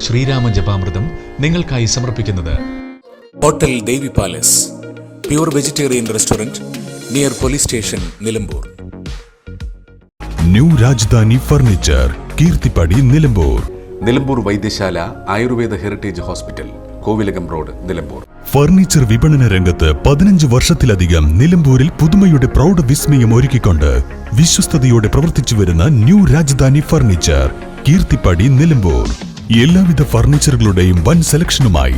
ശ്രീരാമ ജപാമൃതം നിങ്ങൾക്കായി സമർപ്പിക്കുന്നത് hotel Devi palace, pure vegetarian restaurant near police station, Nilambur. New Rajadhani furniture, Keerthippadi, Nilambur. Nilambur Vaidyasala Ayurveda heritage hospital, Kovilakam road, Nilambur. Furniture വിപണന രംഗത്ത് 15 വർഷത്തിലധികം നിലമ്പൂരിൽ പുതുമയുടെ പ്രൗഢ വിസ്മയം ഒരുക്കിക്കൊണ്ട് വിശ്വസ്തയോടെ പ്രവർത്തിച്ചു വരുന്ന ന്യൂ രാജധാനി ഫർണിച്ചർ, കീർത്തിപ്പടി, നിലമ്പൂർ. എല്ലാവിധ ഫർണിച്ചറുകളുടെയും വൻ സെലക്ഷനുമായി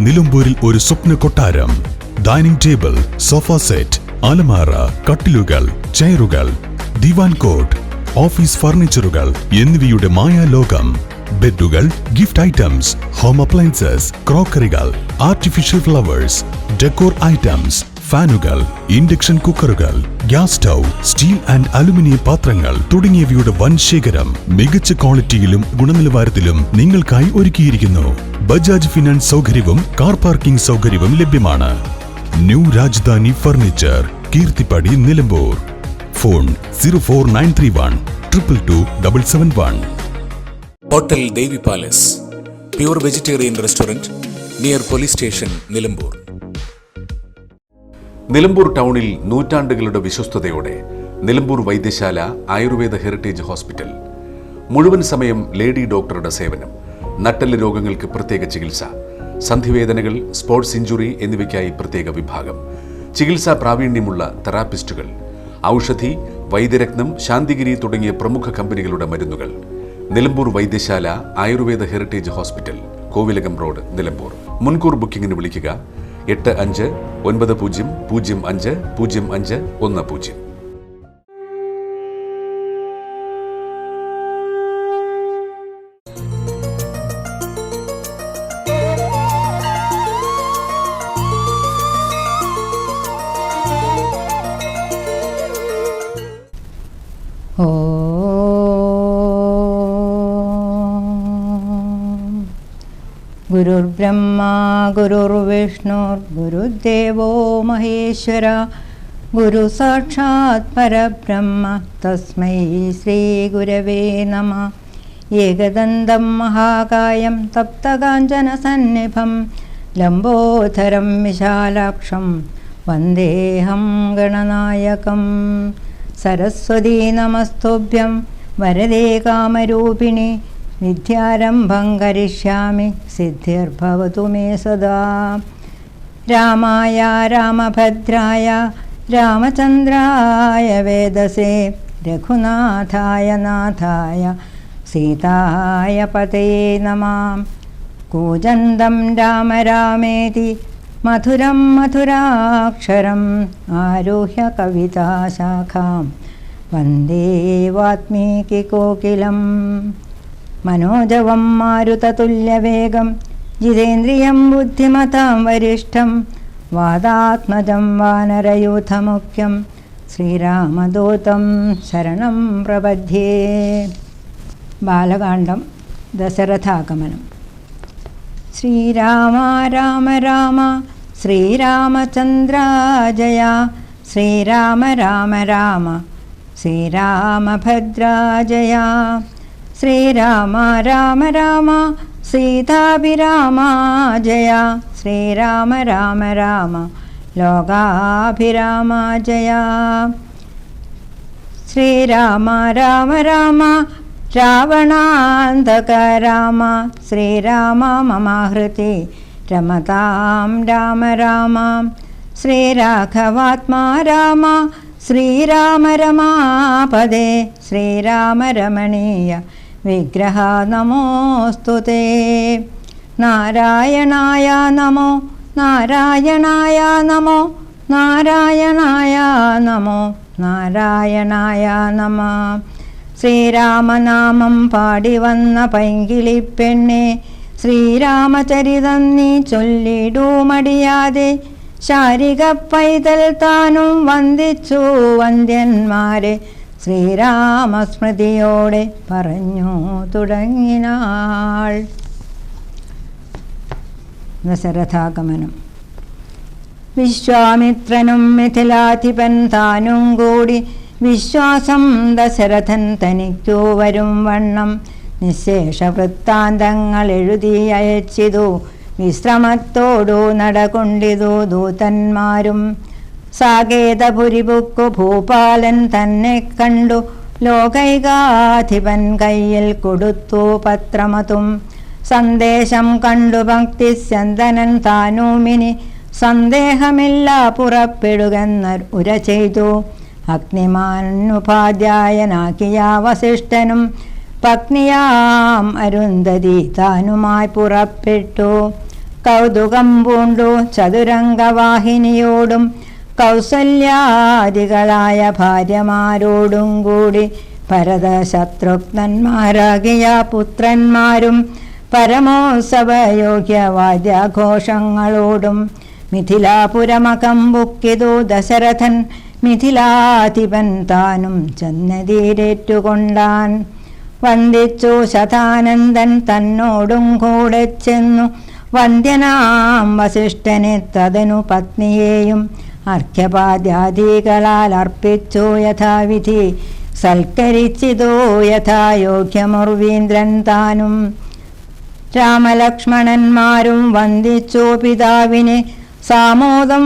നിലമ്പൂരിൽ ഒരു സ്വപ്ന കൊട്ടാരം. ഡൈനിങ് ടേബിൾ, സോഫ സെറ്റ്, അലമാര, കട്ടിലുകൾ, ചെയറുകൾ, ദിവാൻ കോട്ട്, ഓഫീസ് ഫർണിച്ചറുകൾ എന്നിവയുടെ മായാലോകം. ബെഡുകൾ, ഗിഫ്റ്റ് ഐറ്റംസ്, ഹോം അപ്ലയൻസസ്, ക്രോക്കറികൾ, ആർട്ടിഫിഷ്യൽ ഫ്ലവേഴ്സ്, ഡെക്കോർ ഐറ്റംസ്, ഫാനുകൾ, ഇൻഡക്ഷൻ കുക്കറുകൾ, gas stove, steel and aluminium പാത്രങ്ങൾ തുടങ്ങിയവയുടെ വൻ ശേഖരം മികച്ച ക്വാളിറ്റിയിലും ഗുണനിലവാരത്തിലും നിങ്ങൾക്കായി ഒരുക്കിയിരിക്കുന്നു. ബജാജ് ഫിനാൻസ് സൗകര്യവും കാർ പാർക്കിംഗ് സൗകര്യവും ലഭ്യമാണ്. New Rajadhani furniture, Keerthippadi, Nilambur. Phone 04931 222 771. Hotel Devi palace, pure vegetarian restaurant near police station, Nilambur. Nilambur ടൗണിൽ നൂറ്റാണ്ടുകളുടെ വിശ്വസ്തയോടെ നിലമ്പൂർ വൈദ്യശാല ആയുർവേദ ഹെറിറ്റേജ് ഹോസ്പിറ്റൽ. മുഴുവൻ സമയം ലേഡി ഡോക്ടറുടെ സേവനം. നട്ടെല്ല് രോഗങ്ങൾക്ക് പ്രത്യേക ചികിത്സ, സന്ധിവേദനകൾ, സ്പോർട്സ് ഇഞ്ചുറി എന്നിവയ്ക്കായി പ്രത്യേക വിഭാഗം, ചികിത്സാ പ്രാവീണ്യമുള്ള തെറാപ്പിസ്റ്റുകൾ, ഔഷധി, വൈദ്യരത്നം, ശാന്തിഗിരി തുടങ്ങിയ പ്രമുഖ കമ്പനികളുടെ മരുന്നുകൾ. Nilambur Vaidyasala Ayurveda heritage hospital, Kovilakam road, Nilambur. മുൻകൂർ ബുക്കിംഗിന് വിളിക്കുക 8590050510. ഗുരുർബ്രഹ്മാ ഗുരുർവിഷ്ണുർ ഗുരുദേവോ മഹേശ്വര, ഗുരു സാക്ഷാത് പരബ്രഹ്മ തസ്മൈ ശ്രീ ഗുരവേ നമഃ. ഏകദന്തം മഹാകായം തപ്തകാഞ്ചന സന്നിഭം ലംബോധരം വിശാലാക്ഷം വന്ദേഹം ഗണനായകം. സരസ്വതീ നമസ്തുഭ്യം വരദേ കാമരൂപിണി, വിദ്യാരംഭം കരിഷ്യാമി സിദ്ധിർഭവതു മേ സദാ. രാമായ രാമഭദ്രായ രാമചന്ദ്രായ വേദസേ, രഘുനാഥായ നാഥായ സീതായ പതയേ നമഃ. കൂജന്തം രാമ രാമേതി മധുരം മധുരാക്ഷരം, ആരുഹ്യ കവിതാശാഖാം വന്ദേ വാത്മീകി കോകിലം. മനോജവം മാരുതതുല്യവേഗം ജിതേന്ദ്രിയം ബുദ്ധിമതാം വരിഷ്ഠം, വാദാത്മജം വാനരയൂഥമുഖ്യം ശ്രീരാമദൂതം ശരണം പ്രപദ്യേ. ബാലകാണ്ഡം, ദശരഥാഗമനം. ശ്രീരാമ രാമ രാമ ശ്രീരാമചന്ദ്ര ജയ, ശ്രീരാമ രാമ രാമ ശ്രീരാമഭദ്ര ജയ, ശ്രീരാമ രാമ രാമ സീതാഭിരാമ ജയ, ശ്രീരാമ രാമ രാമ ലോകാഭിരാമ ജയ. ശ്രീരാമ രാമ രാമ രാവണാന്തക രാമ, ശ്രീരാമ മമ ഹൃദി രമതാം രാമ രാമ, ശ്രീരാഘവാത്മാ രാമ ശ്രീരാമ രമാപദേ, ശ്രീരാമ രമണീയ വിഗ്രഹ നമോസ്തുതേ. നാരായണായ നമോ നാരായണായ നമോ നാരായണായ നമോ നാരായണായ നമഃ. ശ്രീരാമനാമം പാടി വന്ന പൈങ്കിളിപ്പെണ്ണെ, ശ്രീരാമചരിതം നീ ചൊല്ലിടൂ മടിയാതെ, ശാരിക പൈതൽ താനും വന്ദിച്ചു വന്ദ്യന്മാരെ, ശ്രീരാമസ്മൃതിയോടെ പറഞ്ഞു തുടങ്ങിനാൾ. ദശരഥാഗമനം. വിശ്വാമിത്രനും മിഥിലാധിപൻ താനും കൂടി വിശ്വാസം ദശരഥൻ തനിക്കു വരും വണ്ണം നിശേഷ വൃത്താന്തങ്ങൾ എഴുതി അയച്ചിതു. വിശ്രമത്തോടു നടകൊണ്ടിതു ദൂതന്മാരും. സാകേതപുരിപുക്കു ഭൂപാലൻ തന്നെ കണ്ടു. ലോകൈകാധിപൻ കയ്യിൽ കൊടുത്തു പത്രമതും. സന്ദേശം കണ്ടു ഭക്തി സ്യന്തനൻ താനൂമിനി. സന്ദേഹമില്ല പുറപ്പെടുകെന്ന ഉര ചെയ്തു. അഗ്നിമാനുപാധ്യായനാക്കിയ വസിഷ്ഠനും പത്നിയാം അരുന്ധതി താനുമായി പുറപ്പെട്ടു. കൗതുകം പൂണ്ടു ചതുരംഗവാഹിനിയോടും കൗസല്യാദികളായ ഭാര്യമാരോടും കൂടി ഭരത ശത്രുഘ്നന്മാരാകിയ പുത്രന്മാരും പരമോത്സവയോഗ്യവാദ്യാഘോഷങ്ങളോടും മിഥിലാപുരമകം ബുക്കിതു ദശരഥൻ. മിഥിലാധിപൻ താനും ചെന്നതീരേറ്റുകൊണ്ടാൻ. വന്ദിച്ചു ശതാനന്ദൻ തന്നോടും കൂടെ ചെന്നു. വന്ദ്യനാം വസിഷ്ഠനെ തതനു പത്നിയെയും അർഘ്യപാദ്യാദികളാൽ അർപ്പിച്ചു യഥാവിധി. സൽക്കരിച്ചിതോ യഥായോഗ്യമുർവീന്ദ്രൻ താനും. രാമലക്ഷ്മണന്മാരും വന്ദിച്ചു പിതാവിനെ. സാമോദം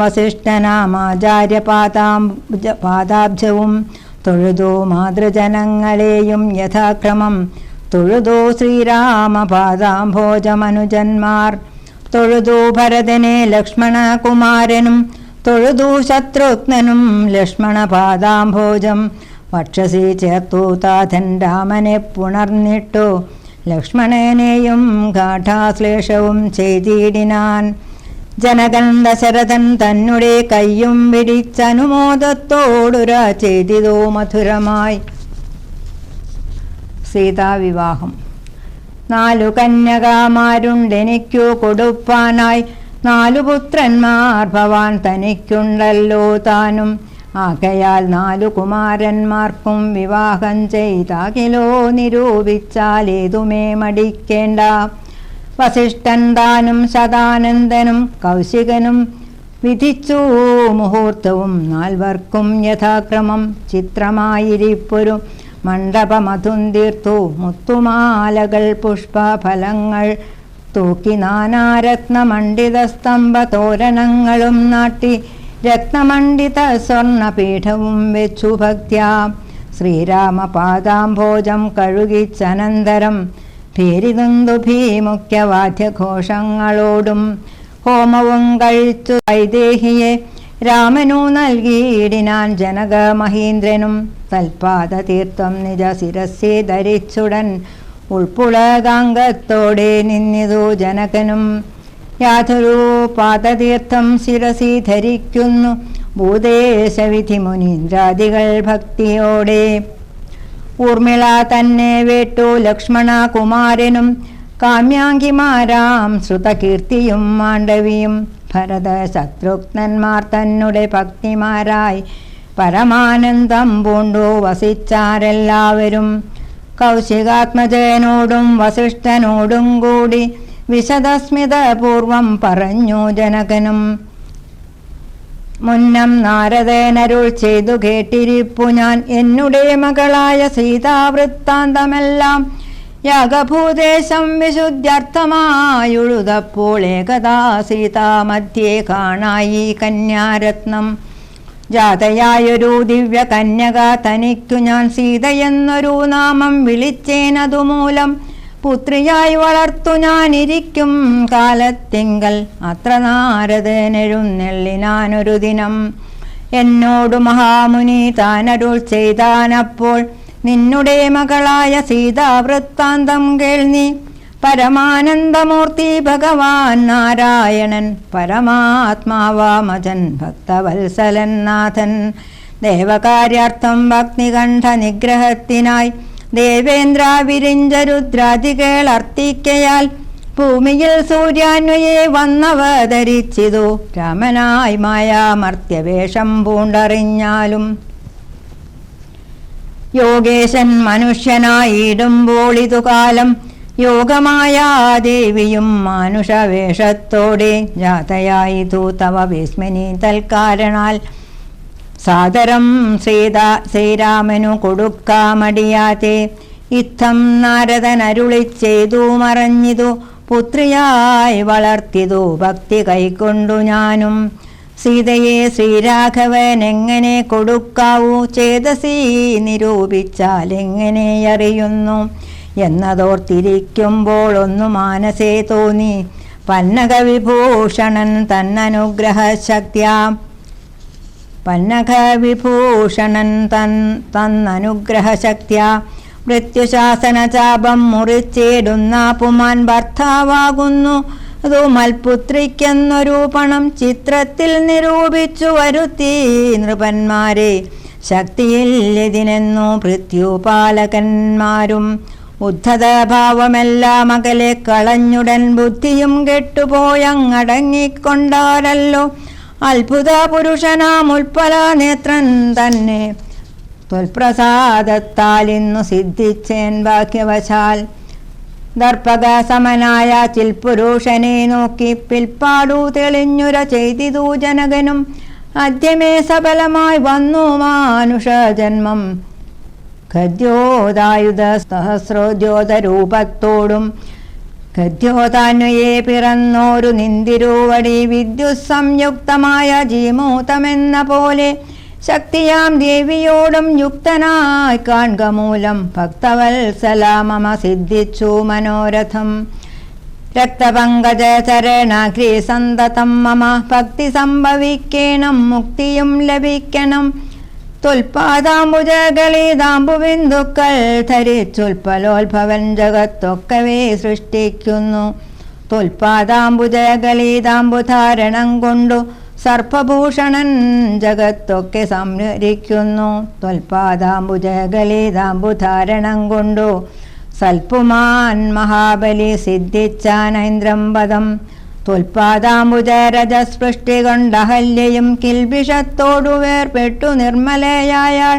വസിഷ്ഠനാമാചാര്യപാദാബ്ജവും തൊഴുതു മാതൃജനങ്ങളെയും യഥാക്രമം. തൊഴുതു ശ്രീരാമപാദാംഭോജമനുജന്മാർ. തൊഴുതു ഭരതനെ ലക്ഷ്മണകുമാരനും. തൊഴുതു ശത്രുഘ്നനും ലക്ഷ്മണപാദാംഭോജം. വക്ഷസി ചേർത്തു താഥൻ രാമനെ പുണർന്നിട്ടു. ലക്ഷ്മണനെയും ഗാഠാശ്ലേഷവും ചെയ്തിടിനാൻ. ജനകൻ ദശരഥൻ തന്നെ കയ്യും പിടിച്ചനുമോദത്തോടുര ചെയ്തിതോ മധുരമായി. സീതാവിവാഹം. 4 കന്യകാമാരുണ്ടെനിക്കു കൊടുപ്പാനായി. 4 പുത്രന്മാർ ഭവാൻ തനിക്കുണ്ടല്ലോ താനും. ആകയാൽ 4 കുമാരന്മാർക്കും വിവാഹം ചെയ്താകിലോ നിരൂപിച്ചാൽ ഏതുമേ മടിക്കേണ്ട. വസിഷ്ഠൻ താനും ശതാനന്ദനും കൗശികനും വിധിച്ചു മുഹൂർത്തവും 4 യഥാക്രമം. ചിത്രമായിരിപ്പൊരു മണ്ഡപമതും തീർത്തു. മുത്തുമാലകൾ പുഷ്പഫലങ്ങൾ തൂക്കി നാനാരത്നമണ്ഡിത സ്തംഭ തോരണങ്ങളും നാട്ടി. രത്നമണ്ഡിത സ്വർണപീഠവും വെച്ചു ഭക്ത്യാ. ശ്രീരാമപാദാംഭോജം കഴുകിച്ചനന്തരം ഭേരിതുന്ദുഭീമുഖ്യവാദ്യഘോഷങ്ങളോടും ഹോമവും കഴിച്ചു വൈദേഹിയെ രാമനു നൽകിയിടിനാൻ ജനക മഹീന്ദ്രനും. തൽപാദതീർത്ഥം നിജ ശിരസി ധരിച്ചുടൻ ഉൾപ്പുളകാംഗത്തോടെ നിന്നിതു ജനകനും. യാതൊരു പാദതീർത്ഥം ശിരസി ധരിക്കുന്നു ഭൂദേശവിധി മുനീന്ദ്രാദികൾ ഭക്തിയോടെ. ഊർമിള തന്നെ വേട്ടു ലക്ഷ്മണകുമാരനും കാമ്യാങ്കിമാരാം ശ്രുതകീർത്തിയും മാണ്ഡവിയും. ഭരത ശത്രുഘ്നന്മാർ തന്നെ ഭക്തിമാരായി പരമാനന്ദം പൂണ്ടു വസിച്ചാരെല്ലാവരും. കൗശികാത്മജനോടും വസിഷ്ഠനോടും കൂടി വിശദസ്മിതപൂർവം പറഞ്ഞു ജനകനും. മുന്നം നാരദനരുൾ ചെയ്തു കേട്ടിരിപ്പു ഞാൻ എന്നുടെ മകളായ സീതാവൃത്താന്തമെല്ലാം. യാഗഭൂദേശം വിശുദ്ധ്യർത്ഥമായുഴുതപ്പോൾ ഏകദാ സീതാമധ്യേ കാണായി കന്യാരത്നം. ജാതയായൊരു ദിവ്യ കന്യക തനിക്കു ഞാൻ സീതയെന്നൊരു നാമം വിളിച്ചേനതുമൂലം. പുത്രിയായി വളർത്തു ഞാനിരിക്കും കാലത്തിങ്കൽ അത്ര നാരദനെഴുന്നെള്ളിനാനൊരു ദിനം. എന്നോടു മഹാമുനി താനരുൾ ചെയ്താനപ്പോൾ നിന്നുടെ മകളായ സീതാവൃത്താന്തം കേൾനി. പരമാനന്ദമൂർത്തി ഭഗവാൻ നാരായണൻ പരമാത്മാവാമജൻ ഭക്തവത്സലൻ നാഥൻ. ദേവകാര്യാർത്ഥം ഭക്തികണ്ഠ നിഗ്രഹത്തിനായി ദേവേന്ദ്ര വിരിഞ്ചരുദ്രാദികൾ അർത്ഥിക്കയാൽ ഭൂമിയിൽ സൂര്യാന്വയെ വന്നവതരിച്ചിതു. രാമനായി മായാമർത്യവേഷം പൂണ്ടറിഞ്ഞാലും യോഗേശൻ മനുഷ്യനായിടുമ്പോൾ ഇതുകാലം യോഗമായ ദേവിയും മാനുഷവേഷത്തോടെ ജാതയായിതു തവ വിസ്മനി തൽക്കാരണാൽ. സാദരം ശ്രീരാമനു കൊടുക്കാമടിയാതെ ഇത്തം നാരദൻ അരുളി ചെയ്തു മറഞ്ഞിതു പുത്രിയായി വളർത്തിതു ഭക്തി കൈക്കൊണ്ടു ഞാനും സീതയെ ശ്രീരാഘവൻ എങ്ങനെ കൊടുക്കാവൂ ചേതസി നിരൂപിച്ചാൽ എങ്ങനെ അറിയുന്നു എന്നതോർത്തിരിക്കുമ്പോൾ ഒന്നു മാനസേ തോന്നി പന്നകവിഭൂഷണൻ തന്നനുഗ്രഹശക്തിയാ മൃത്യുശാസനചാപം മുറിച്ചിടുന്ന പുമാൻ ഭർത്താവാകുന്നു അതു മൽപുത്രിക്കെന്നൊരു പണം ചിത്രത്തിൽ നിരൂപിച്ചു വരുത്തി നൃപന്മാരെ ശക്തിയില്ലെതിനെന്നു പൃഥ്വിപാലകന്മാരും ഉദ്ധതഭാവമെല്ലാം അകലെ കളഞ്ഞുടൻ ബുദ്ധിയും കെട്ടുപോയങ്ങടങ്ങിക്കൊണ്ടാരല്ലോ അത്ഭുത പുരുഷനാം ഉൽപ്പല നേത്രൻ തന്നെ ത്വൽപ്രസാദത്താൽ ഇന്നു സിദ്ധിച്ചേൻ ഭാഗ്യവശാൽ ദർപ്പക സമനായ ചിൽപുരുഷനെ നോക്കി പിൽപ്പാടു തെളിഞ്ഞുര ചെയ്തിതു ജനകനും ആദ്യമേ സഫലമായി വന്നു മാനുഷജന്മം ഖദ്യോദായുധ സഹസ്രോദ്യോതരൂപത്തോടും ഖദ്യോതാന്വയെ പിറന്നോരു നിന്തിരുവടി വിദ്യുസംയുക്തമായ ജീമൂതമെന്ന പോലെ ശക്തിയാം ദേവിയോടും യുക്തനായി കാൺക മൂലം ഭക്തവത്സല മമ സിദ്ധിച്ചു മനോരഥം രക്തപങ്കജ ചരണാഗ്രി സന്തതം മമ ഭക്തി സംഭവിക്കണം മുക്തിയും ലഭിക്കണം തുൽപാദാംബുജകളിതാംബുബിന്ദുക്കൾ ധരിച്ചുൽപ്പലോത്ഭവൻ ജഗത്തൊക്കവേ സൃഷ്ടിക്കുന്നു തുൽപാദാംബുജകളിതാംബുധാരണം കൊണ്ടു സർപ്പഭൂഷണൻ ജഗത്തൊക്കെ സംഹരിക്കുന്നു ത്വൽപാദാംബുജകളിതാംബുധാരണം കൊണ്ടു സൽപുമാൻ മഹാബലി സിദ്ധിച്ചാനൈന്ദ്രം പദം ത്വൽപാദാംബുജരജസ്പൃഷ്ടി കൊണ്ടഹല്യയും കിൽബിഷത്തോടു വേർപെട്ടു നിർമ്മലയായാൾ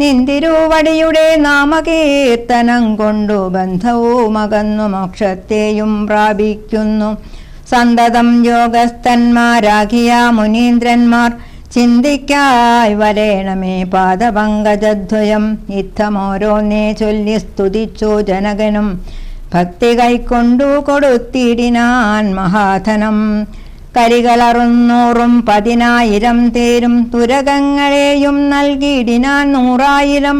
നിന്തിരുവടിയുടെ നാമകീർത്തനം കൊണ്ടു ബന്ധവുമകന്നു മോക്ഷത്തെയും പ്രാപിക്കുന്നു സന്തതം യോഗസ്ഥന്മാരാകിയ മുനീന്ദ്രന്മാർ ചിന്തിക്കായി വരേണമേ പാദപങ്കജദ്വയം ഇത്തമോരോന്നേ ചൊല്ലി സ്തുതിച്ചു ജനകനും ഭക്തി കൈക്കൊണ്ടു കൊടുത്തിടിനാൻ മഹാധനം കരികളറുന്നൂറും 10,000 തേരും തുരകങ്ങളെയും നൽകിയിടിനാൻ 100,000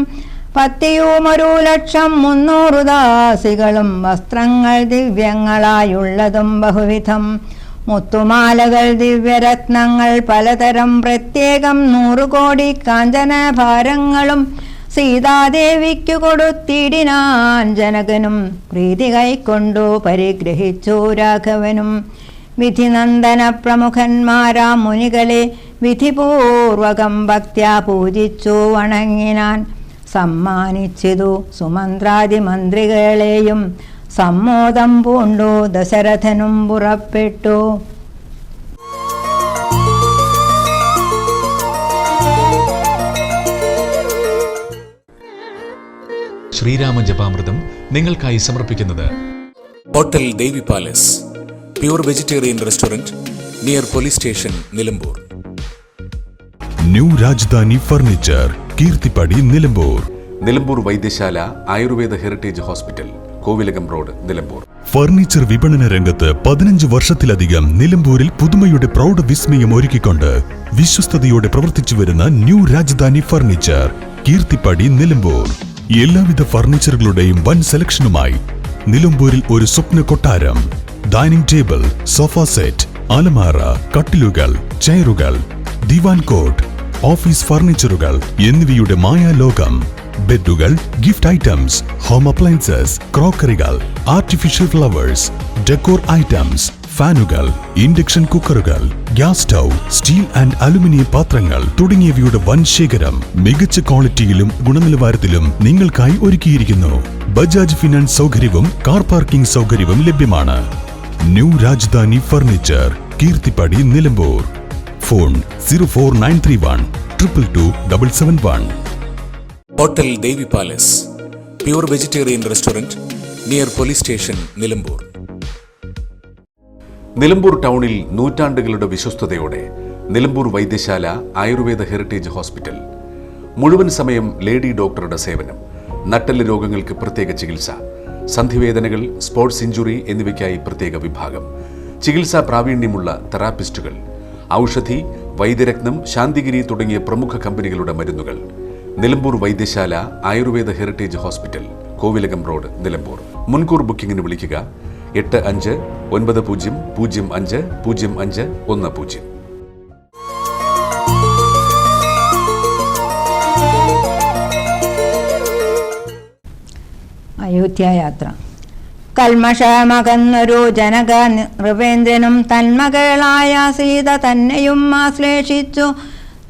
പത്തിയും 1,00,300 ദാസികളും വസ്ത്രങ്ങൾ ദിവ്യങ്ങളായുള്ളതും ബഹുവിധം മുത്തുമാലകൾ ദിവ്യരത്നങ്ങൾ പലതരം പ്രത്യേകം 100 കോടി കാഞ്ചനഭാരങ്ങളും സീതാദേവിക്കു കൊടുത്തിടിനാൻ ജനകനും പ്രീതി കൈക്കൊണ്ടു പരിഗ്രഹിച്ചു രാഘവനും വിധിനന്ദന പ്രമുഖന്മാരാം മുനികളെ വിധിപൂർവകം ഭക്ത്യാ പൂജിച്ചു വണങ്ങിനാൻ സമ്മാനിച്ചിതു സുമന്ത്രാദി മന്ത്രികളെയും സമ്മോദം പൂണ്ടു ദശരഥനും പുറപ്പെട്ടു. ശ്രീരാമ ജപാമൃതം നിങ്ങൾക്കായി സമർപ്പിക്കുന്നത് hotel Devi palace, pure vegetarian restaurant near police station, Nilambur. New Rajadhani furniture, Keerthippadi, Nilambur. Nilambur Vaidyasala Ayurveda heritage hospital, Kovilakam road, Nilambur. Furniture വിപണന രംഗത്ത് 15 വർഷത്തിലധികം നിലമ്പൂരിൽ പുതുമയുടെ പ്രൗഢ വിസ്മയം ഒരുക്കിക്കൊണ്ട് വിശ്വസ്തയോടെ പ്രവർത്തിച്ചു വരുന്ന ന്യൂ രാജധാനി ഫർണിച്ചർ, കീർത്തിപ്പടി, നിലമ്പൂർ. എല്ലാവിധ ഫർണിച്ചറുകളുടെയും വൻ സെലക്ഷനുമായി നിലമ്പൂരിൽ ഒരു സ്വപ്ന കൊട്ടാരം. ഡൈനിങ് ടേബിൾ, സോഫ സെറ്റ്, അലമാര, കട്ടിലുകൾ, ചെയറുകൾ, ദിവാൻ കോട്ട്, ഓഫീസ് ഫർണിച്ചറുകൾ എന്നിവയുടെ മായാലോകം. ബെഡുകൾ, ഗിഫ്റ്റ് ഐറ്റംസ്, ഹോം അപ്ലയൻസസ്, ക്രോക്കറികൾ, ആർട്ടിഫിഷ്യൽ ഫ്ലവേഴ്സ്, ഡെക്കോർ ഐറ്റംസ്, ഫാനുകൾ, ഇൻഡക്ഷൻ കുക്കറുകൾ, gas stove, steel and aluminium പാത്രങ്ങൾ തുടങ്ങിയവയുടെ വൻ ശേഖരം മികച്ച ക്വാളിറ്റിയിലും ഗുണനിലവാരത്തിലും നിങ്ങൾക്കായി ഒരുക്കിയിരിക്കുന്നു. ബജാജ് ഫിനാൻസ് സൗകര്യവും കാർ പാർക്കിംഗ് സൗകര്യവും ലഭ്യമാണ്. New Rajadhani furniture, Keerthippadi, Nilambur. Phone 04931 222 771. Hotel Devi palace, pure vegetarian restaurant near police station, Nilambur. Nilambur ടൗണിൽ നൂറ്റാണ്ടുകളുടെ വിശ്വസ്തയോടെ നിലമ്പൂർ വൈദ്യശാല ആയുർവേദ ഹെറിറ്റേജ് ഹോസ്പിറ്റൽ. മുഴുവൻ സമയം ലേഡി ഡോക്ടറുടെ സേവനം. നട്ടെല്ല് രോഗങ്ങൾക്ക് പ്രത്യേക ചികിത്സ, സന്ധിവേദനകൾ, സ്പോർട്സ് ഇഞ്ചുറി എന്നിവയ്ക്കായി പ്രത്യേക വിഭാഗം, ചികിത്സാ പ്രാവീണ്യമുള്ള തെറാപ്പിസ്റ്റുകൾ, ഔഷധി, വൈദ്യരത്നം, ശാന്തിഗിരി തുടങ്ങിയ പ്രമുഖ കമ്പനികളുടെ മരുന്നുകൾ. Nilambur Vaidyasala Ayurveda heritage hospital, Kovilakam road, Nilambur. മുൻകൂർ ബുക്കിംഗിന് വിളിക്കുക 8590050510. അയോധ്യായാത്ര. കൽമഷമകന്നൊരു ജനക നൃപേന്ദ്രനും തന്മകളായ സീത തന്നെയും ആശ്ലേഷിച്ചു.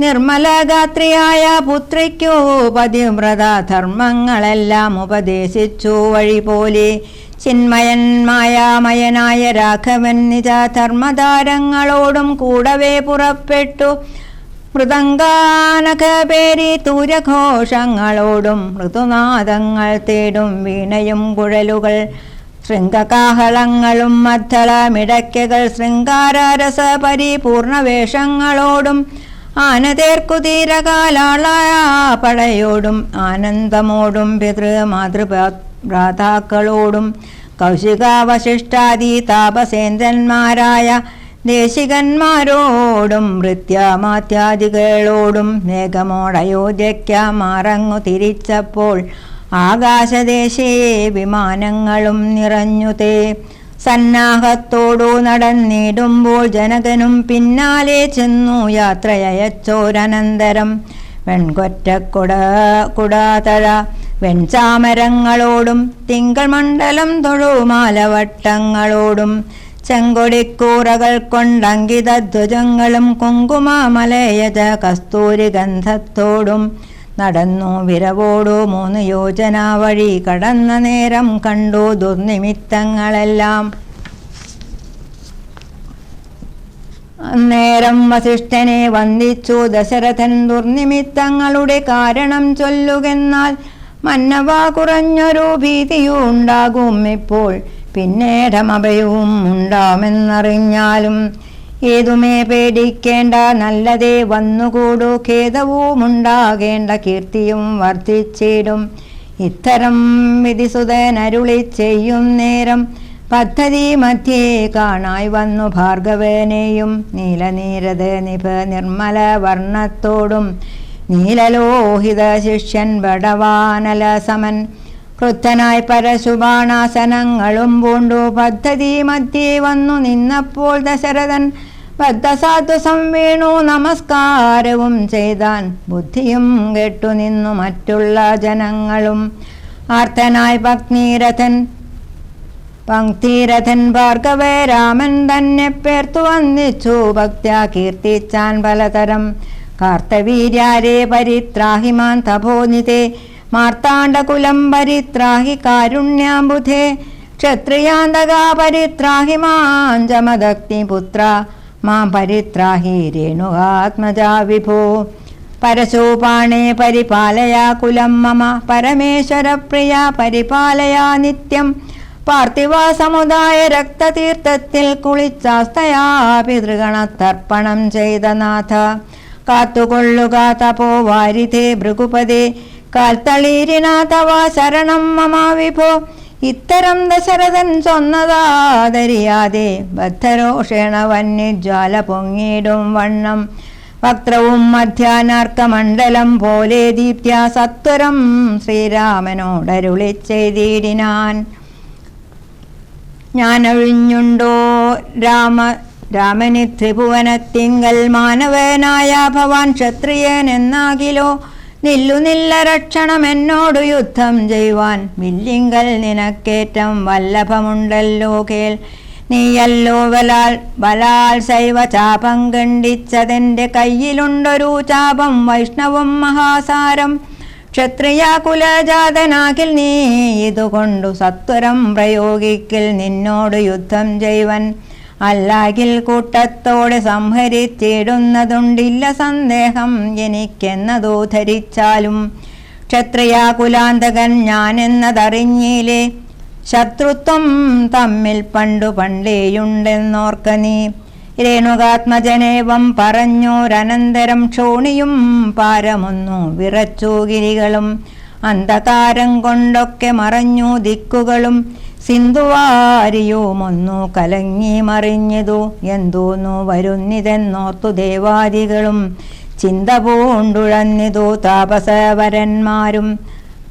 നിർമ്മലഗാത്രിയായ പുത്രിക്കു പതിവ്രത ധർമ്മങ്ങളെല്ലാം ഉപദേശിച്ചു വഴി പോലെ. ചിന്മയൻ മായാമയനായ രാഘവൻ നിജ ധർമ്മധാരങ്ങളോടും കൂടവേ പുറപ്പെട്ടു. മൃദംഗാനഖപേരി തൂര്യഘോഷങ്ങളോടും ഋതുനാദങ്ങൾ തേടും വീണയും കുഴലുകൾ, ശൃംഗകാഹളങ്ങളും മദ്ദളമിടയ്ക്കകൾ, ശൃംഗാരരസ പരിപൂർണ വേഷങ്ങളോടും ആനതേർക്കുതീരകാലാളായ പടയോടും ആനന്ദമോടും പിതൃമാതൃഭ്രാതാക്കളോടും കൗശികാവശിഷ്ടാദി താപസേന്ദ്രന്മാരായ ദേശികന്മാരോടും ഭൃത്യമാത്യാദികളോടും മേഘമോടയോധ്യയ്ക്ക മാറങ്ങു തിരിച്ചപ്പോൾ ആകാശദേശേ വിമാനങ്ങളും നിറഞ്ഞുതേ. സന്നാഹത്തോടു നടന്നിടുമ്പോൾ ജനകനും പിന്നാലെ ചെന്നു യാത്രയച്ചോരനന്തരം കുടാതഴ വെൺചാമരങ്ങളോടും തിങ്കൾ മണ്ഡലം തൊഴുമാലവട്ടങ്ങളോടും ചെങ്കൊടിക്കൂറകൾ കൊണ്ടങ്കിത ധ്വജങ്ങളും കുങ്കുമമലയജ കസ്തൂരി ഗന്ധത്തോടും നടന്നു വിരവോടു 3 യോജന വഴി കടന്ന നേരം കണ്ടു ദുർനിമിത്തങ്ങളെല്ലാം. അന്നേരം വസിഷ്ഠനെ വന്ദിച്ചു ദശരഥൻ ദുർനിമിത്തങ്ങളുടെ കാരണം ചൊല്ലുകെന്നാൽ മന്നവ കുറഞ്ഞൊരു ഭീതിയുണ്ടാകും ഇപ്പോൾ, പിന്നീടമഭയവും ഉണ്ടാമെന്നറിഞ്ഞാലും ഏതുമേ പേടിക്കേണ്ട, നല്ലതേ വന്നുകൂടു, ഖേദവും ഉണ്ടാകേണ്ട, കീർത്തിയും വർദ്ധിച്ചിടും. ഇത്തരം വിധിസുതനരുളി ചെയ്യും നേരം പദ്ധതി മധ്യേ കാണായി വന്നു ഭാർഗവനെയും നീലനീരത നിഭ നിർമ്മല വർണ്ണത്തോടും നീലലോഹിത ശിഷ്യൻ ബടവാനല സമൻ ക്രുദ്ധനായി പരശുബാണാസനങ്ങളും പൂണ്ടു പദ്ധതി മധ്യേ വന്നു നിന്നപ്പോൾ ദശരഥൻ ബദ്ധസാധു സംവീണു നമസ്കാരവും ചെയ്താൻ. ബുദ്ധിയും കെട്ടുനിന്നു മറ്റുള്ള ജനങ്ങളും. ആർത്തനായി പങ്ക്തിരഥൻ ഭാർഗവരാമൻ തന്നെ പേർത്തു വന്നിച്ചു ഭക്ത്യാ കീർത്തിച്ചാൻ പലതരം. കാർത്തവീര്യാരേ പരിത്രാഹിമാൻ തപോനിതേ മാർത്താണ്ഡകുലം പരിത്രാഹി കാരുണ്യാംബുധേ ക്ഷത്രിയാന്തകാ പരിത്രാഹി മാഞ്ചമദഗ്നിപുത്ര മാം പരിത്രാഹി രേണുകാത്മജാ വിഭോ. പരശൂപാണേ പരിപാലയ കുലം മമ പരമേശ്വരപ്രിയ പരിപാലയ നിത്യം. പാർത്ഥിവ സമുദായ രക്തതീർത്ഥത്തിൽ കുളിച്ചാസ്തയാ പിതൃഗണത്തർപ്പണം ചെയ്ത നാഥ. കാത്തുകൊള്ളുക തപോ വാരിധേ ഭൃഗുപദേ കാൽത്തളീരിനാഥവ ശരണം മമ വിഭോ. ഇത്തരം ദശരഥൻ ചൊന്നതാദരിയാതെ ബദ്ധരോഷേണ വന്യജ്വാല പൊങ്ങിയിടും വണ്ണം വക്രവും മധ്യാനാർക്കമണ്ഡലം പോലെ ദീപ്യ സത്വരം ശ്രീരാമനോടരുളി ചെയ്തിടിനാൻ. ഞാനൊഴിഞ്ഞുണ്ടോ രാമനി ത്രിഭുവനത്തിങ്കൽ മാനവനായ ഭവാൻ ക്ഷത്രിയൻ എന്നാകിലോ നില്ലുനില്ല രക്ഷണം എന്നോടു യുദ്ധം ചെയ്യുവാൻ. വില്ലിങ്കൽ നിനക്കേറ്റം വല്ലഭമുണ്ടല്ലോ കേൾ. നീയല്ലോ ബലാൽ ശൈവ ചാപം ഖണ്ഡിച്ചതെൻ്റെ കയ്യിലുണ്ടൊരു ചാപം വൈഷ്ണവം മഹാസാരം. ക്ഷത്രിയ കുലജാതനാകിൽ നീ ഇതുകൊണ്ടു സത്വരം പ്രയോഗിക്കിൽ നിന്നോട് യുദ്ധം ചെയ്യുവൻ. അല്ലാകിൽ കൂട്ടത്തോടെ സംഹരിച്ചിടുന്നതുണ്ടില്ല സന്ദേഹം എനിക്കെന്നതോ ധരിച്ചാലും. ക്ഷത്രിയ കുലാന്തകൻ ഞാനെന്നതറിഞ്ഞില്ലേ, ശത്രുത്വം തമ്മിൽ പണ്ടേയുണ്ടെന്നോർക്ക നീ. രേണുകാത്മജനേവം പറഞ്ഞോരനന്തരം ക്ഷോണിയും പാരമൊന്നു വിറച്ചു ഗിരികളും അന്ധകാരം കൊണ്ടൊക്കെ മറഞ്ഞു ദിക്കുകളും സിന്ധുവാരിയുമൊന്നു കലങ്ങി മറിഞ്ഞതു. എന്തോന്നു വരുന്നിതെന്നോർത്തു ദേവാദികളും ചിന്ത പൂണ്ടുഴന്നിതു താപസവരന്മാരും.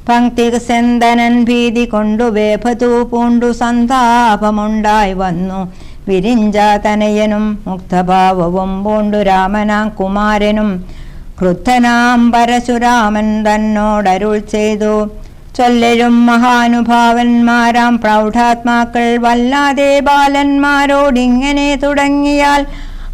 പങ്ക്തിസെന്തനൻ ഭീതി കൊണ്ടു വേഭതു പൂണ്ടു സന്താപമുണ്ടായി വന്നു വിരിഞ്ച തനയനും മുക്തഭാവവും പൂണ്ടു രാമനാം കുമാരനും. ക്രുദ്ധനാം പരശുരാമൻ തന്നോടരുൾ ചെയ്തു, ചൊല്ലരും മഹാനുഭാവന്മാരാം പ്രൗഢാത്മാക്കൾ വല്ലാതെ ബാലന്മാരോടിങ്ങനെ തുടങ്ങിയാൽ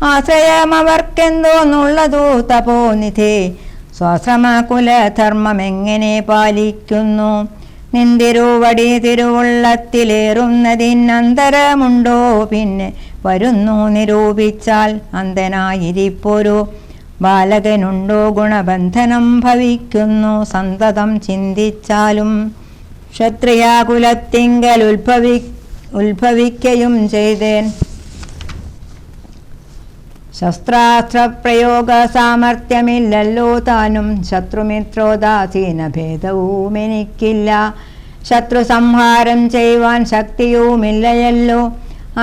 ആശ്രയമവർക്കെന്തോന്നുള്ളതു തപോനിധേ. സ്വാശ്രമകുലധർമ്മമെങ്ങനെ പാലിക്കുന്നു? നിന്തിരുവടി തിരുവുള്ളത്തിലേറുന്നതിനന്തരമുണ്ടോ? പിന്നെ വരുന്നു നിരൂപിച്ചാൽ അന്ധനായിരിപ്പൊരു ബാലകനുണ്ടോ? ഗുണബന്ധനം ഭവിക്കുന്നു സന്തതം ചിന്തിച്ചാലും. ക്ഷത്രിയാകുലത്തിങ്കൽ ഉത്ഭവിക്കയും ചെയ്തേൻ. ശസ്ത്രാസ്ത്രപ്രയോഗ സാമർഥ്യമില്ലല്ലോ താനും. ശത്രുമിത്രോദാസീന ഭേദവും എനിക്കില്ല. ശത്രു സംഹാരം ചെയ്യുവാൻ ശക്തിയുമില്ലയല്ലോ.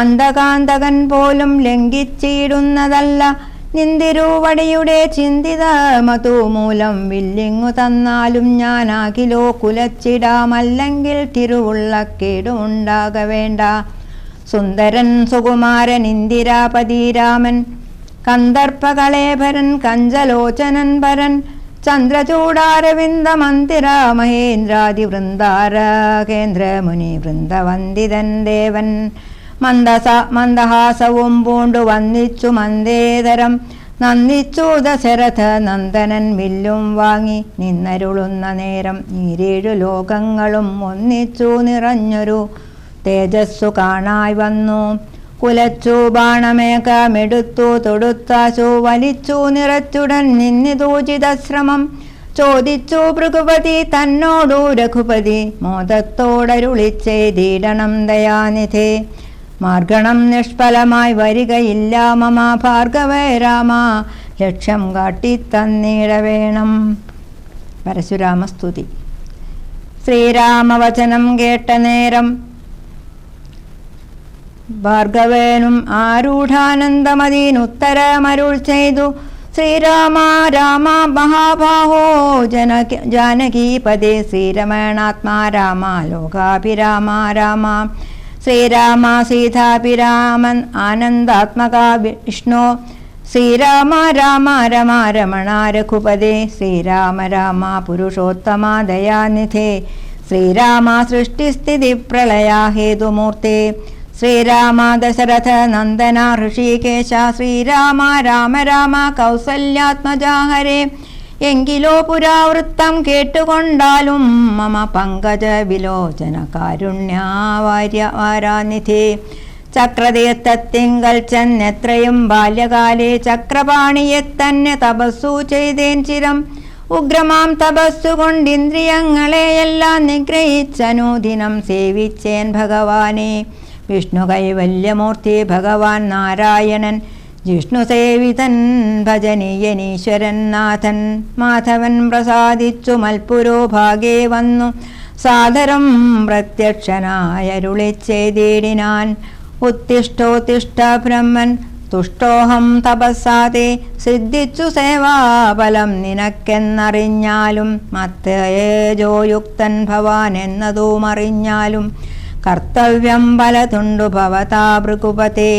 അന്ധകാന്തകൻ പോലും ലംഘിച്ചിടുന്നതല്ല നിന്തിരുവടിയുടെ ചിന്തിത മധുമൂലം. വില്ലിങ്ങു തന്നാലും ഞാനാകിലോ കുലച്ചിടാമല്ലെങ്കിൽ തിരുവുള്ളക്കേടുമുണ്ടാകവേണ്ട. സുന്ദരൻ സുകുമാരൻ ഇന്ദിരാപതിരാമൻ കന്ദർപ്പകളേഭരൻ കഞ്ചലോചനൻ പരൻ ചന്ദ്രചൂടാരവിന്ദ മന്ദിര മഹേന്ദ്രാദി വൃന്ദാര കേന്ദ്രമുനി വൃന്ദവന്ദിതൻ ദേവൻ. മന്ദഹാസവും പൂണ്ടു വന്നിച്ചു മന്ദേതരം നന്ദിച്ചു ദശരഥ നന്ദനൻ വില്ലും വാങ്ങി നിന്നരുളുന്ന നേരം. ഈരേഴു ലോകങ്ങളും ഒന്നിച്ചു നിറഞ്ഞൊരു തേജസ്സു കാണായി വന്നു. കുലച്ചു ബാണമേഘമെടുത്തു തൊടുത്താശു വലിച്ചു നിറച്ചുടൻ നിന്നിതൂചിതശ്രമം ചോദിച്ചു ഭൃഗുപതി തന്നോടു രഘുപതി. മോദത്തോടരുളിച്ചെയ്തിടണം ദയാനിധേ. മാർഗണം നിഷ്ഫലമായി വരികയില്ല മമ ഭാർഗവേ രാമ. ലക്ഷ്യം കാട്ടിത്തന്നിടവേണം. പരശുരാമസ്തുതി. ശ്രീരാമവചനം കേട്ട നേരം ഭാർഗവേനും ആരൂഢാനന്ദമതിനുത്തരമരുൾ ചെയ്തു. ശ്രീരാമ രാമ മഹാബാഹോ ജാനകീപദേ. ശ്രീരമണാത്മാ രാമ ലോകാഭിരാമ രാമ. ശ്രീരാമ സീതാഭിരാമൻ ആനന്ദാത്മക വിഷ്ണു. ശ്രീരാമ രാമ രമ രമണ രഘുപദേ. ശ്രീരാമ രാമ പുരുഷോത്തമ ദയാനിധേ. ശ്രീരാമ സൃഷ്ടിസ്ഥിതി പ്രളയ ഹേതുമൂർത്തേ. ശ്രീരാമ ദശരഥ നന്ദന ഋഷികേശ. ശ്രീരാമ രാമ രാമ കൗസല്യാത്മജാഹരേ. എങ്കിലോ പുരാവൃത്തം കേട്ടുകൊണ്ടാലും മമ പങ്കജ വിലോചന കാരുണ്യവാരാനിധേ. ചക്രതീർത്ഥത്തിങ്കൽ ചെന്നെത്രയും ബാല്യകാലേ ചക്രപാണിയെ തന്നെ തപസ്സു ചെയ്തേൻ ചിരം. ഉഗ്രമാം തപസ്സുകൊണ്ടിന്ദ്രിയങ്ങളെയെല്ലാം നിഗ്രഹിച്ചനുദിനം സേവിച്ചേൻ ഭഗവാനെ. വിഷ്ണു കൈവല്യമൂർത്തി ഭഗവാൻ നാരായണൻ ജിഷ്ണു സേവിതൻ ഭജനീയനീശ്വരൻ നാഥൻ. മാധവൻ പ്രസാദിച്ചു മൽപുരോ ഭാഗേ വന്നു സാദരം പ്രത്യക്ഷനായരുളിച്ചെയ്തിടിനാൻ. ഉത്തിഷ്ഠോത്തിഷ്ഠ ബ്രഹ്മൻ തുഷ്ടോഹം തപസ്സാതെ. സിദ്ധിച്ചു സേവാഫലം നിനക്കെന്നറിഞ്ഞാലും മത്തേജോയുക്തൻ ഭവാൻ എന്നതും അറിഞ്ഞാലും കർത്തവ്യം പലതുണ്ടു ഭവതാ ഭൃഗുപതേ.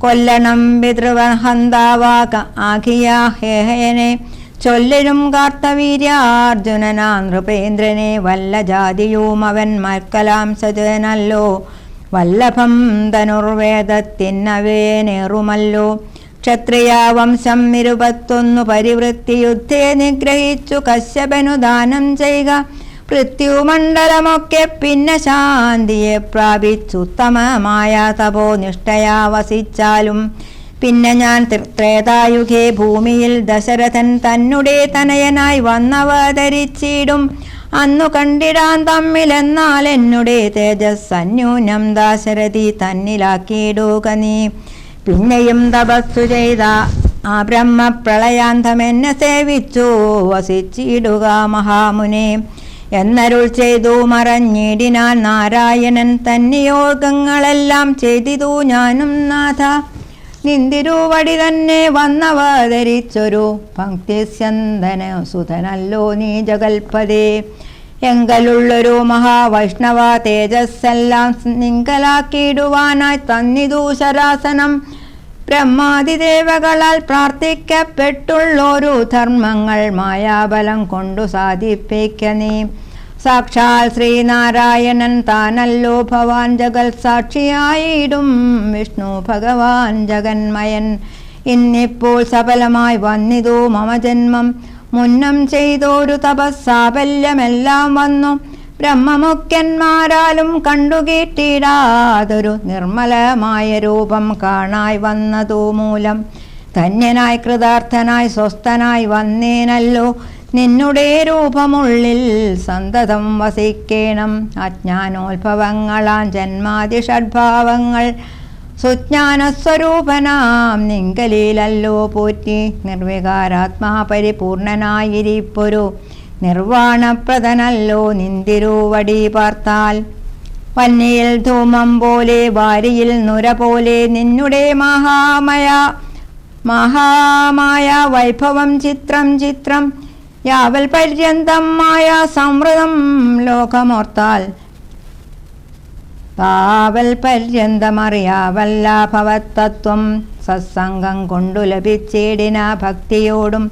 കൊല്ലണം പിതൃവഹന്താവാക ആഖിയ ഹേഹയനെ. ചൊല്ലരും കാർത്തവീര്യാർജുനനാ നൃപേന്ദ്രനെ. വല്ല ജാതിയും അവൻ മൽക്കലാം സജനല്ലോ. വല്ലഭം ധനുർവേദത്തിനവേനേറുമല്ലോ. ക്ഷത്രിയ വംശം 21 പരിവൃത്തി യുദ്ധേ നിഗ്രഹിച്ചു കശ്യപനു ദാനം ചെയ്യുക. പൃഥ്വിമണ്ഡലമൊക്കെ പിന്നെ ശാന്തിയെ പ്രാപിച്ചുത്തമമായ തപോനിഷ്ഠയാ വസിച്ചാലും. പിന്നെ ഞാൻ ത്രേതായുഗേ ഭൂമിയിൽ ദശരഥൻ തന്നുടെ തനയനായി വന്നവതരിച്ചിടും. അന്നു കണ്ടിടാൻ തമ്മിലെന്നാൽ എന്നുടെ തേജസ് അന്യൂനം ദാശരഥി തന്നിലാക്കിയിടുക നീ. പിന്നെയും തപസ്സു ചെയ്ത ആ ബ്രഹ്മപ്രളയാന്തം എന്നെ സേവിച്ചു വസിച്ചിടുക മഹാമുനെ. എന്നരുൾ ചെയ്തു മറഞ്ഞിടിനാൻ നാരായണൻ. തന്നിയോഗങ്ങളെല്ലാം ചെയ്തിതു ഞാനും നാഥ. നിന്തിരുവടി തന്നെ വന്നവതരിച്ചൊരു പങ്ക്തിസ്യന്തന സുതനല്ലോ നീ ജഗൽപദേ. എങ്കലുള്ളൊരു മഹാവൈഷ്ണവ തേജസ്സെല്ലാം നിങ്കലാക്കിയിടുവാനായി തന്നിതു ശരാസനം. ബ്രഹ്മാതിദേവകളാൽ പ്രാർത്ഥിക്കപ്പെട്ടുള്ളൊരു ധർമ്മങ്ങൾ മായാബലം കൊണ്ടു സാധിപ്പിക്ക നീ. സാക്ഷാൽ ശ്രീനാരായണൻ താനല്ലോ ഭവാൻ ജഗൽ സാക്ഷിയായിടും വിഷ്ണു ഭഗവാൻ ജഗന്മയൻ. ഇന്നിപ്പോൾ സഫലമായി വന്നിതു മമ ജന്മം. മുന്നം ചെയ്തൊരു തപസ്സാഫല്യമെല്ലാം വന്നു. ബ്രഹ്മമുഖ്യന്മാരാലും കണ്ടുകേട്ടിടാതൊരു നിർമ്മലമായ രൂപം കാണായി വന്നതു മൂലം ധന്യനായി കൃതാർത്ഥനായി സ്വസ്ഥനായി വന്നേനല്ലോ. നിന്നുടെ രൂപമുള്ളിൽ സന്തതം വസിക്കേണം. അജ്ഞാനോത്ഭവങ്ങളാം ജന്മാതി ഷഡ്ഭാവങ്ങൾ സുജ്ഞാനസ്വരൂപനാം നിങ്കലിലല്ലോ പോറ്റി. നിർവികാരാത്മാ പരിപൂർണനായിരിപ്പൊരു നിർവാണപ്രദനല്ലോ നിന്തിരുവടി പാർത്താൽ. വന്നിയിൽ ധൂമം പോലെ വാരിയിൽ നുര പോലെ നിന്നുടെ മഹാമായ വൈഭവം ചിത്രം ചിത്രം. യാവൽ പര്യന്തം മായ സംവൃതം ലോകമോർത്താൽ താവൽ പര്യന്തമറിയാവല്ല ഭവത്തത്വം. സത്സംഗം കൊണ്ടു ലഭിച്ചിടിന ഭക്തിയോടും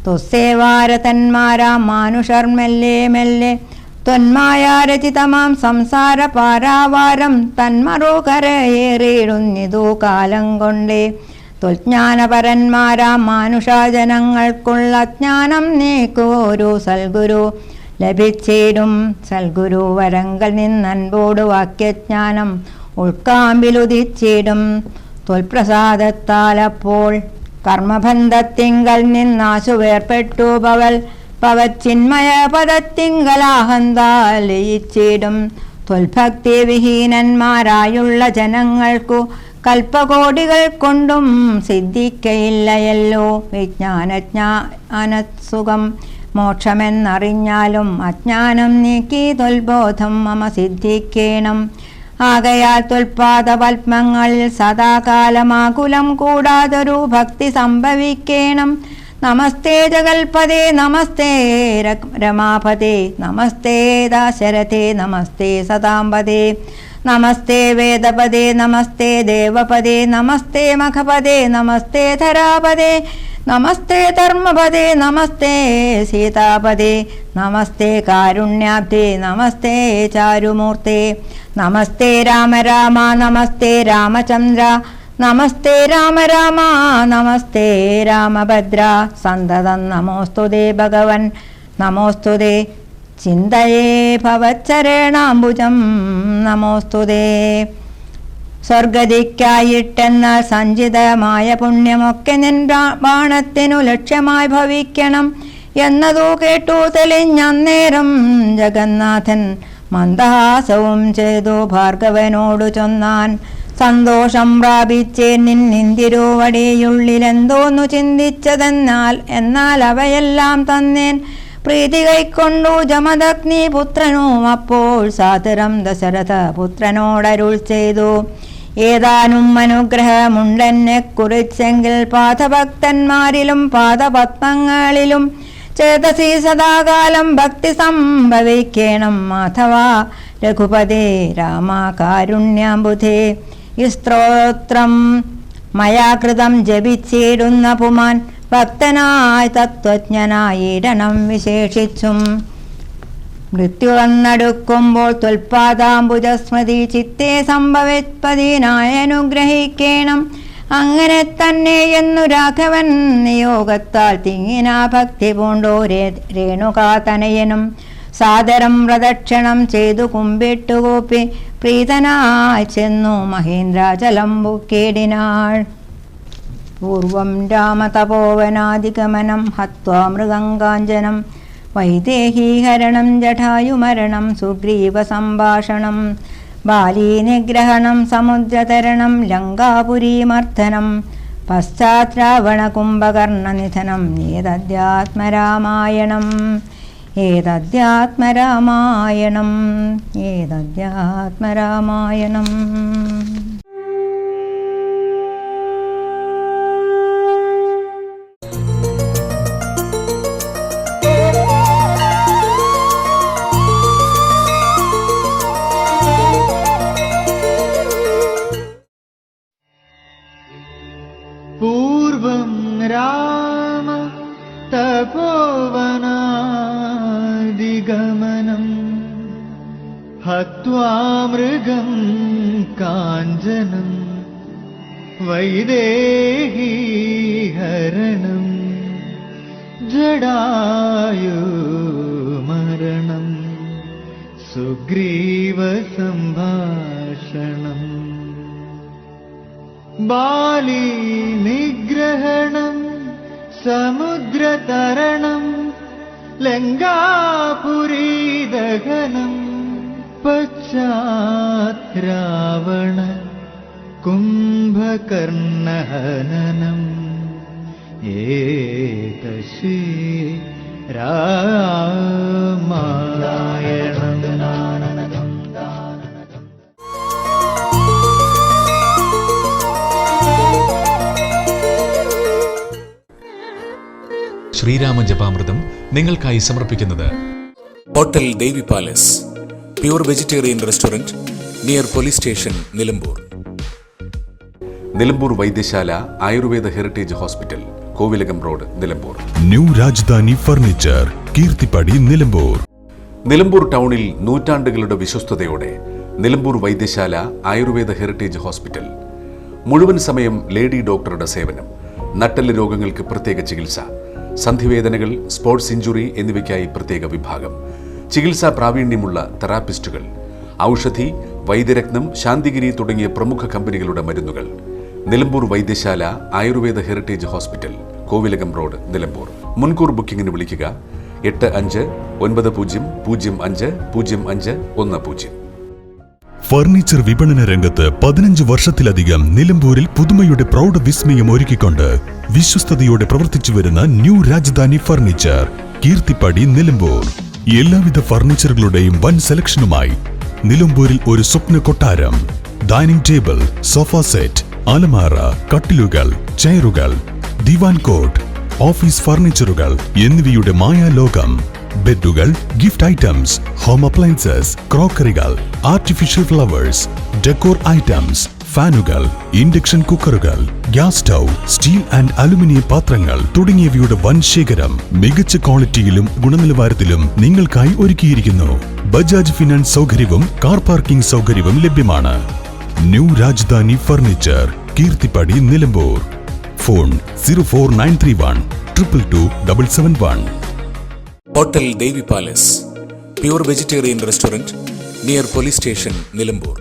തുസ്സേവാരതന്മാരാം മാനുഷർ മെല്ലെ മെല്ലെ ത്വന്മായാരചിതമാം സംസാര പാരാവാരം തന്മറുകരയേറിയിടുന്നിതു കാലം കൊണ്ടേ. ത്വജ്ഞാനപരന്മാരാം മാനുഷജനങ്ങൾക്കുള്ള ജ്ഞാനം നീക്കോരു സൽഗുരു ലഭിച്ചിടും. സൽഗുരു വരങ്കൽ നിന്നൻപോട് വാക്യജ്ഞാനം ഉൾക്കാമ്പിലുദിച്ചിടും. ത്വൽപ്രസാദത്താലപ്പോൾ കർമ്മബന്ധത്തിങ്കൽ നിന്നാശു വേർപ്പെട്ടു പവച്ചിന്മയ പദത്തിങ്കലാഹന്താൽ ലയിച്ചിടും. ത്വൽഭക്തി വിഹീനന്മാരായുള്ള ജനങ്ങൾക്കു കൽപ്പകോടികൾ കൊണ്ടും സിദ്ധിക്കയില്ലയല്ലോ വിജ്ഞാനജ്ഞാനസുഖം. മോക്ഷമെന്നറിഞ്ഞാലും അജ്ഞാനം നീക്കി ത്വൽബോധം മമ സിദ്ധിക്കേണം. ആകയാൽ ത്വൽപാദപത്മങ്ങളിൽ സദാകാലമാകുലം കൂടാതൊരു ഭക്തി സംഭവിക്കേണം. നമസ്തേ ജഗൽപദേ നമസ്തേ രമാപദേ നമസ്തേ ദാശരഥേ നമസ്തേ സദാംബദേ നമസ്തേ വേദപദേ നമസ്തേ ദേവപദേ നമസ്തേ മഖപദേ നമസ്തേ ധരാപദേ നമസ്തേ ധർമ്മപദേ നമസ്തേ സീതാപദേ നമസ്തേ കാരുണ്യാബ്ദേ നമസ്തേ ചാരുമൂർത്തേ നമസ്തേ രാമ രാമ നമസ്തേ രാമചന്ദ്ര നമസ്തേ രാമ രാമ നമസ്തേ രാമഭദ്ര. സന്തതം നമോസ്തുതേ ഭഗവൻ നമോസ്തുതേ. ചിന്തയേ ഭവച്ചരണാംബുജം നമോസ്തുതേ. സ്വർഗതിക്കായിട്ടെന്നാൽ സഞ്ചിതമായ പുണ്യമൊക്കെ നിൻ ബാണത്തിനു ലക്ഷ്യമായി ഭവിക്കണം എന്നതു കേട്ടു തെളിഞ്ഞന്നേരം ജഗന്നാഥൻ മന്ദഹാസവും ചെയ്തു ഭാർഗവനോടു ചൊന്നാൻ. സന്തോഷം പ്രാപിച്ചേ നിന്തിരുവടിയുള്ളിലെന്തോന്നു ചിന്തിച്ചതെന്നാൽ അവയെല്ലാം തന്നേൻ. പ്രീതി കൈക്കൊണ്ടു ജമദഗ്നി പുത്രനും അപ്പോൾ സാദരം ദശരഥ പുത്രനോടരുൾ ചെയ്തു. ഏതാനും അനുഗ്രഹമുണ്ടെന്നെ കുറിച്ചെങ്കിൽ പാദഭക്തന്മാരിലും പാദപത്മങ്ങളിലും ചേതസി സദാകാലം ഭക്തി സംഭവിക്കേണം. മാധവ രഘുപതേ രാമ കാരുണ്യാംബുധേ. ഈ സ്തോത്രം മയാകൃതം ജപിച്ചിടുന്ന പുമാൻ ഭക്തനായി തത്വജ്ഞനായിടണം വിശേഷിച്ചും. മൃത്യു വന്നടുക്കുമ്പോൾ ത്വൽപാദാംബുജസ്മൃതി ചിത്തേ സംഭവിപ്പതിനായി അനുഗ്രഹിക്കേണം. അങ്ങനെ തന്നെ എന്നു രാഘവൻ നിയോഗത്താൽ തിങ്ങിന ഭക്തി പൂണ്ടോ രേണുകാതനയനും. സാദരം പ്രദക്ഷിണം ചെയ്തു കുമ്പിട്ടുകൂപ്പി പ്രീതനായി ചെന്നു മഹേന്ദ്രാചലം ബുക്കേടിനാൾ. പൂർവം രാമതപോവനാധിഗമനം ഹത്വാ മൃഗങ്കാഞ്ചനം വൈദേഹീഹരണം ജടായുമരണം സുഗ്രീവസംഭാഷണം ബാലീനിഗ്രഹണം സമുദ്രതരണം ലങ്കാപുരീമർദ്ദനം പശ്ചാത് രാവണകുംഭകർണനിധനം ഏതദ്യാത്മരാമായണം. ഏതദ്യാത്മരാമായണം ഏതദ്യാത്മരാമായണം. പൂർവം രാമ തപോവനാദിഗമനം ഹത്വാ മൃഗം കാഞ്ചനം വൈദേഹി ഹരണം ജടായു മരണം സുഗ്രീവ സംഭാഷണം ബാലി നിഗ്രഹണം സമുദ്രതരണം ലങ്കാപുരീ ദഹനം പശ്ചാത് രാവണ കുംഭകർണഹനനം ഏതശ്രീ രാമായണം. ശ്രീരാമ ജപാമൃതം നിങ്ങൾക്കായി സമർപ്പിക്കുന്നത് hotel Devi palace, pure vegetarian restaurant, near police station, Nilambur. Nilambur Vaidyasala Ayurveda heritage hospital, Kovilakam road, Nilambur. New Rajadhani furniture, Keerthippadi, Nilambur. Nilambur ടൗണിൽ നൂറ്റാണ്ടുകളുടെ വിശ്വസ്തയോടെ നിലമ്പൂർ വൈദ്യശാല ആയുർവേദ ഹെറിറ്റേജ് ഹോസ്പിറ്റൽ. മുഴുവൻ സമയം ലേഡി ഡോക്ടറുടെ സേവനം, നട്ടെല്ല് രോഗങ്ങൾക്ക് പ്രത്യേക ചികിത്സ, സന്ധിവേദനകൾ, സ്പോർട്സ് ഇഞ്ചുറി എന്നിവയ്ക്കായി പ്രത്യേക വിഭാഗം, ചികിത്സാ പ്രാവീണ്യമുള്ള തെറാപ്പിസ്റ്റുകൾ, ഔഷധി, വൈദ്യരത്നം, ശാന്തിഗിരി തുടങ്ങിയ പ്രമുഖ കമ്പനികളുടെ മരുന്നുകൾ. Nilambur Vaidyasala Ayurveda heritage hospital, Kovilakam road, Nilambur. മുൻകൂർ ബുക്കിംഗിന് വിളിക്കുക 8590050510. ഫർണിച്ചർ വിപണന രംഗത്ത് 15 വർഷത്തിലധികം നിലമ്പൂരിൽ പുതുമയുടെ പ്രൗഢ വിസ്മയം ഒരുക്കിക്കൊണ്ട് വിശ്വസ്തയോടെ പ്രവർത്തിച്ചു വരുന്ന ന്യൂ രാജധാനി ഫർണിച്ചർ, കീർത്തിപ്പടി, നിലമ്പൂർ. എല്ലാവിധ ഫർണിച്ചറുകളുടെയും വൻ സെലക്ഷനുമായി നിലമ്പൂരിൽ ഒരു സ്വപ്ന കൊട്ടാരം. ഡൈനിങ് ടേബിൾ, സോഫ സെറ്റ്, അലമാര, കട്ടിലുകൾ, ചെയറുകൾ, ദിവാൻ കോട്ട്, ഓഫീസ് ഫർണിച്ചറുകൾ എന്നിവയുടെ മായാലോകം. ബെഡുകൾ, ഗിഫ്റ്റ് ഐറ്റംസ്, ഹോം അപ്ലയൻസസ്, ക്രോക്കറികൾ, ആർട്ടിഫിഷ്യൽ ഫ്ലവേഴ്സ്, ഡെക്കോർ ഐറ്റംസ്, ഫാനുകൾ, ഇൻഡക്ഷൻ കുക്കറുകൾ, gas stove, steel and aluminium പാത്രങ്ങൾ തുടങ്ങിയവയുടെ വൻ ശേഖരം മികച്ച ക്വാളിറ്റിയിലും ഗുണനിലവാരത്തിലും നിങ്ങൾക്കായി ഒരുക്കിയിരിക്കുന്നു. ബജാജ് ഫിനാൻസ് സൗകര്യവും കാർ പാർക്കിംഗ് സൗകര്യവും ലഭ്യമാണ്. New Rajadhani furniture, Keerthippadi, Nilambur. Phone 04931 222 771. Hotel Devi palace, pure vegetarian restaurant, near police station, Nilambur.